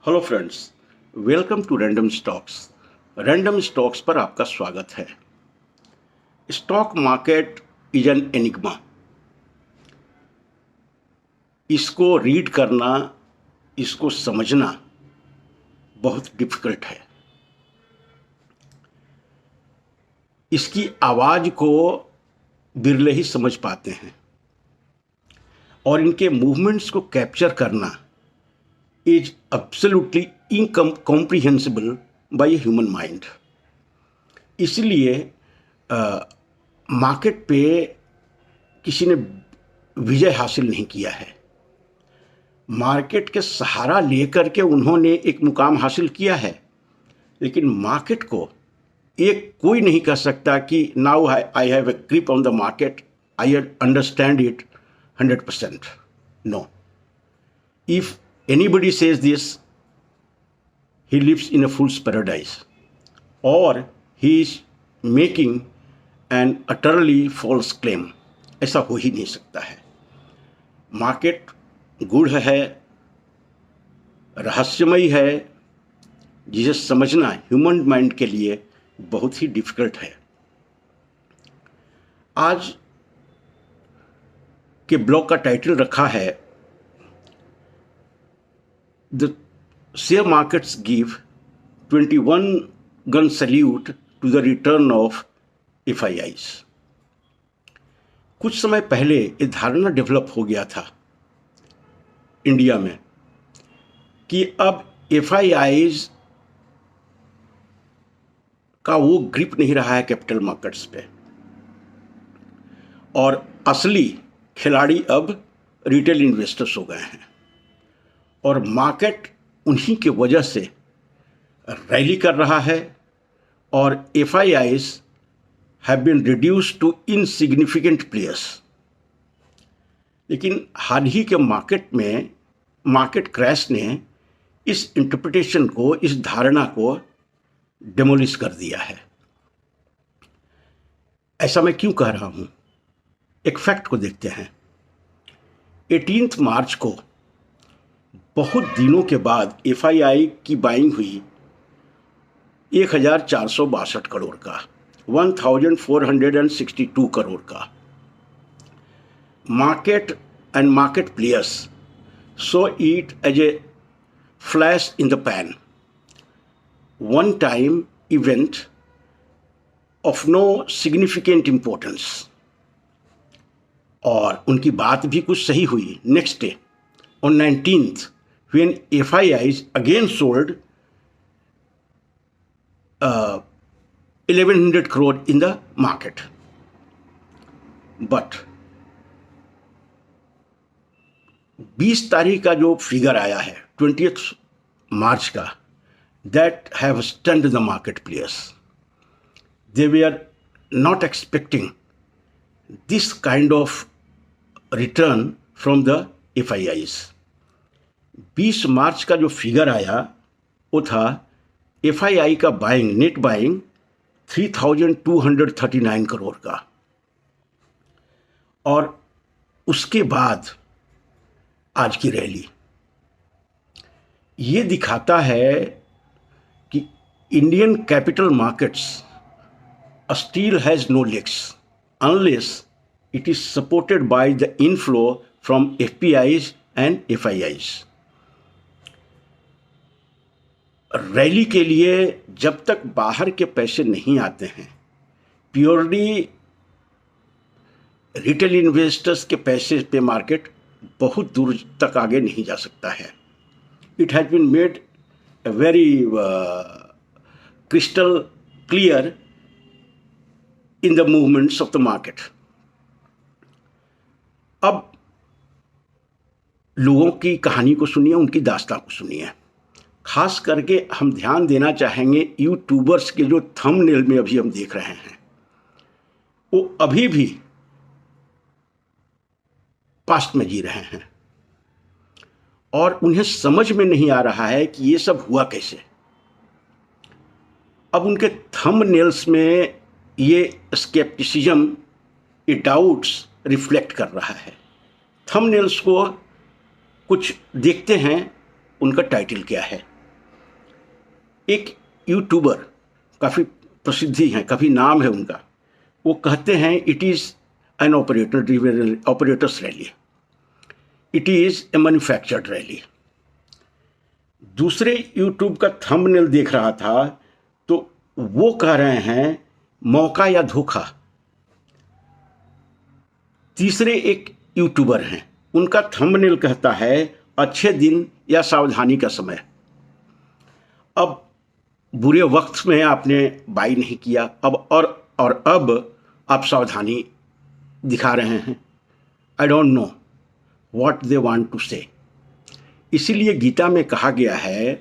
Hello friends, welcome to random stocks. Random stocks पर आपका स्वागत है। Stock market is an enigma. इसको रीड करना, इसको समझना बहुत डिफिकल्ट है। इसकी आवाज़ को बिरले ही समझ पाते हैं और इनके मूवमेंट्स को कैप्चर करना is absolutely incomprehensible by a human mind. इसलिए मार्केट पे किसी ने विजय हासिल नहीं किया है। मार्केट के सहारा लेकर के उन्होंने एक मुकाम हासिल किया है, लेकिन मार्केट को एक कोई नहीं कह सकता कि now I have a grip on the market, I understand it 100%। No, if anybody says this, he lives in a fool's paradise or he is making an utterly false claim। ऐसा हो ही नहीं सकता है। मार्केट गूढ़ है, रहस्यमयी है, जिसे समझना ह्यूमन माइंड के लिए बहुत ही डिफिकल्ट है। आज के ब्लॉग का टाइटल रखा है The share markets give 21 gun salute to the return of FIIs। कुछ समय पहले ये धारणा डेवलप हो गया था इंडिया में कि अब FIIs का वो ग्रिप नहीं रहा है कैपिटल मार्केट्स पे, और असली खिलाड़ी अब रिटेल इन्वेस्टर्स हो गए हैं और मार्केट उन्हीं के वजह से रैली कर रहा है और FIIs have been reduced to insignificant players. लेकिन हाल ही के मार्केट क्रैश ने इस इंटरप्रिटेशन को, इस धारणा को डेमोलिश कर दिया है। ऐसा मैं क्यों कह रहा हूँ? एक फैक्ट को देखते हैं। 18 मार्च को बहुत दिनों के बाद FII की बाइंग हुई 1462 करोड़ का, 1462 करोड़ का। Market and market players so it as a flash in the pan, one time event of no significant importance. और उनकी बात भी कुछ सही हुई। Next day on 19th, when FIIs again sold 1100 crore in the market, but 20 तारीख का जो फिगर आया है 20th मार्च का, that have stunned the market players। They were not expecting this kind of return from the FIIs। 20 मार्च का जो figure आया वो था FII का बाइंग, नेट बाइंग 3239 करोड़ का। और उसके बाद आज की रैली ये दिखाता है कि Indian capital markets still has no legs unless it is supported by the inflow from FPIs and FIIs। Rally के लिए जब तक बाहर के पैसे नहीं आते हैं, प्योरली रिटेल इन्वेस्टर्स के पैसे पे मार्केट बहुत दूर तक आगे नहीं जा सकता है। It has been made a very crystal clear in the movements of the market। अब लोगों की कहानी को सुनिए, उनकी दास्तां को सुनिए। खास करके हम ध्यान देना चाहेंगे यूट्यूबर्स के जो थंबनेल में अभी हम देख रहे हैं, वो अभी भी पास्ट में जी रहे हैं और उन्हें समझ में नहीं आ रहा है कि ये सब हुआ कैसे। अब उनके थंबनेल्स में ये स्केप्टिसिज्म, ये डाउट्स रिफ्लेक्ट कर रहा है। थंबनेल्स को कुछ देखते हैं, उनका टाइटल क्या है। एक यूट्यूबर काफ़ी प्रसिद्धि है, काफ़ी नाम है उनका, वो कहते हैं it is an operators rally, it is a manufactured rally. दूसरे यूट्यूब का थंबनेल देख रहा था तो वो कह रहे हैं मौका या धोखा। तीसरे एक यूट्यूबर हैं, उनका थंबनेल कहता है अच्छे दिन या सावधानी का समय। अब बुरे वक्त में आपने बाई नहीं किया, अब अब आप सावधानी दिखा रहे हैं। I don't know what they want to say. इसीलिए गीता में कहा गया है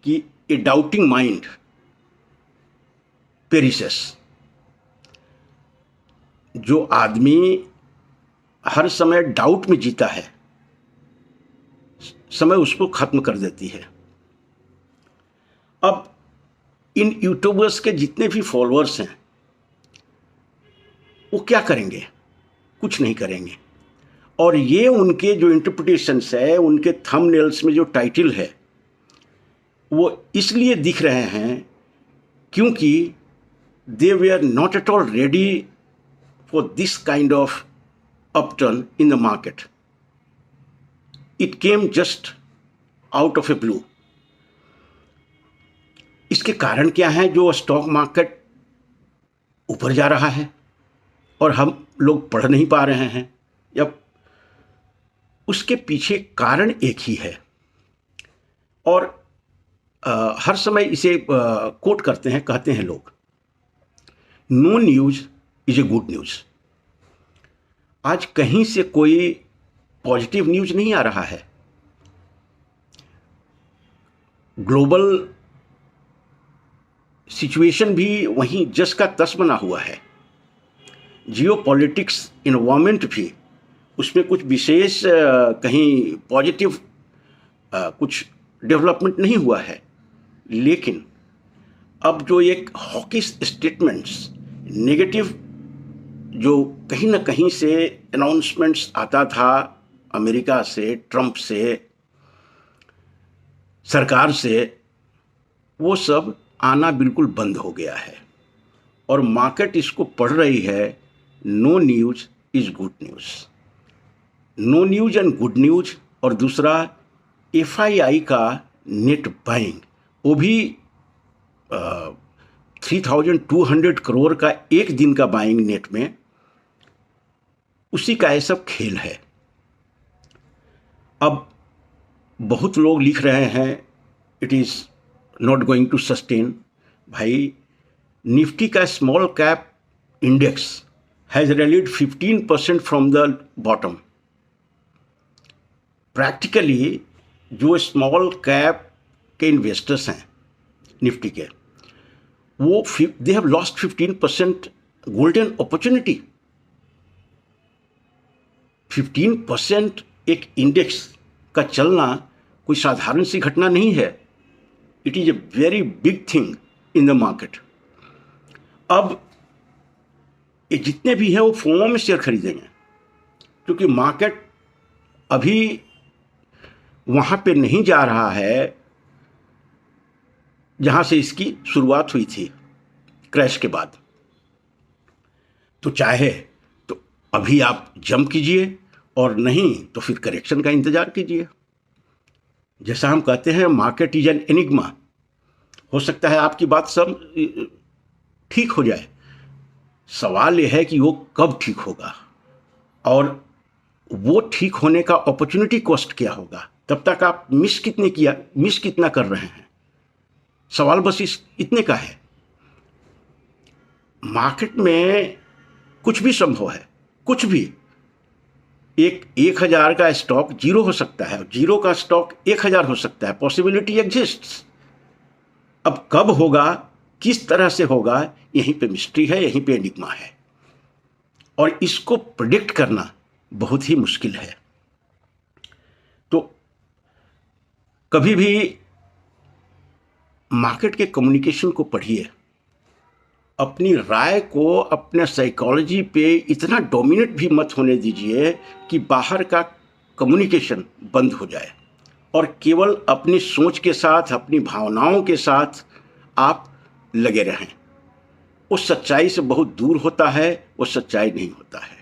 कि ए डाउटिंग माइंड पेरिसेस। जो आदमी हर समय डाउट में जीता है, समय उसको खत्म कर देती है। अब इन यूट्यूबर्स के जितने भी फॉलोअर्स हैं वो क्या करेंगे? कुछ नहीं करेंगे। और ये उनके जो इंटरप्रिटेशंस है, उनके थंबनेल्स में जो टाइटल है, वो इसलिए दिख रहे हैं क्योंकि दे वे are not at all ready for this kind of upturn in the market. It came just out of a blue. इसके कारण क्या है? जो स्टॉक मार्केट ऊपर जा रहा है और हम लोग पढ़ नहीं पा रहे हैं, या उसके पीछे कारण एक ही है। और हर समय इसे कोट करते हैं, कहते हैं लोग, no news is a good news. आज कहीं से कोई पॉजिटिव न्यूज़ नहीं आ रहा है। ग्लोबल सिचुएशन भी वहीं जस का तस बना हुआ है। जियो पॉलिटिक्स इन्वायरमेंट भी, उसमें कुछ विशेष कहीं पॉजिटिव कुछ डेवलपमेंट नहीं हुआ है। लेकिन अब जो एक हॉकिश स्टेटमेंट्स, नेगेटिव जो कहीं ना कहीं से अनाउंसमेंट्स आता था अमेरिका से, ट्रंप से, सरकार से, वो सब आना बिल्कुल बंद हो गया है और मार्केट इसको पढ़ रही है, no news is good news. No news and good news. और दूसरा FII का नेट बाइंग, वो भी 3200 करोड़ का एक दिन का बाइंग नेट में, उसी का ये सब खेल है। अब बहुत लोग लिख रहे हैं it is not going to sustain. भाई, निफ्टी का small cap index has rallied 15% from the bottom. Practically जो स्मॉल कैप के इन्वेस्टर्स हैं निफ्टी के, वो they have lost 15% golden opportunity. 15% एक इंडेक्स का चलना कोई साधारण सी घटना नहीं है। It is a very big thing in the market. अब ये जितने भी हैं वो फोमो में शेयर खरीदेंगे, क्योंकि मार्केट अभी वहाँ पे नहीं जा रहा है जहाँ से इसकी शुरुआत हुई थी क्रैश के बाद। तो चाहे तो अभी आप जंप कीजिए, और नहीं तो फिर करेक्शन का इंतज़ार कीजिए। जैसा हम कहते हैं, मार्केट इज एन एनिग्मा। हो सकता है आपकी बात सब ठीक हो जाए, सवाल यह है कि वो कब ठीक होगा और वो ठीक होने का अपॉर्चुनिटी कॉस्ट क्या होगा। तब तक आप मिस कितना कर रहे हैं। सवाल बस इतने का है। मार्केट में कुछ भी संभव है, कुछ भी। 1000 का स्टॉक 0 हो सकता है, 0 का स्टॉक 1000 हो सकता है। Possibility exists. अब कब होगा, किस तरह से होगा, यहीं पे मिस्ट्री है, यहीं पे एनिग्मा है, और इसको प्रेडिक्ट करना बहुत ही मुश्किल है। तो कभी भी मार्केट के कम्युनिकेशन को पढ़िए, अपनी राय को अपने साइकोलॉजी पे इतना डोमिनेट भी मत होने दीजिए कि बाहर का कम्युनिकेशन बंद हो जाए और केवल अपनी सोच के साथ, अपनी भावनाओं के साथ आप लगे रहें। उस सच्चाई से बहुत दूर होता है, वो सच्चाई नहीं होता है।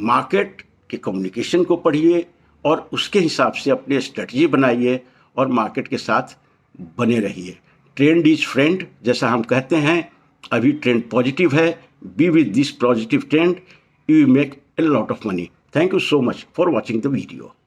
मार्केट के कम्युनिकेशन को पढ़िए और उसके हिसाब से अपनी स्ट्रेटजी बनाइए और मार्केट के साथ बने रहिए। ट्रेंड इज फ्रेंड, जैसा हम कहते हैं। अभी ट्रेंड पॉजिटिव है। Be with this positive trend, you make a lot of money. Thank you so much for watching the video.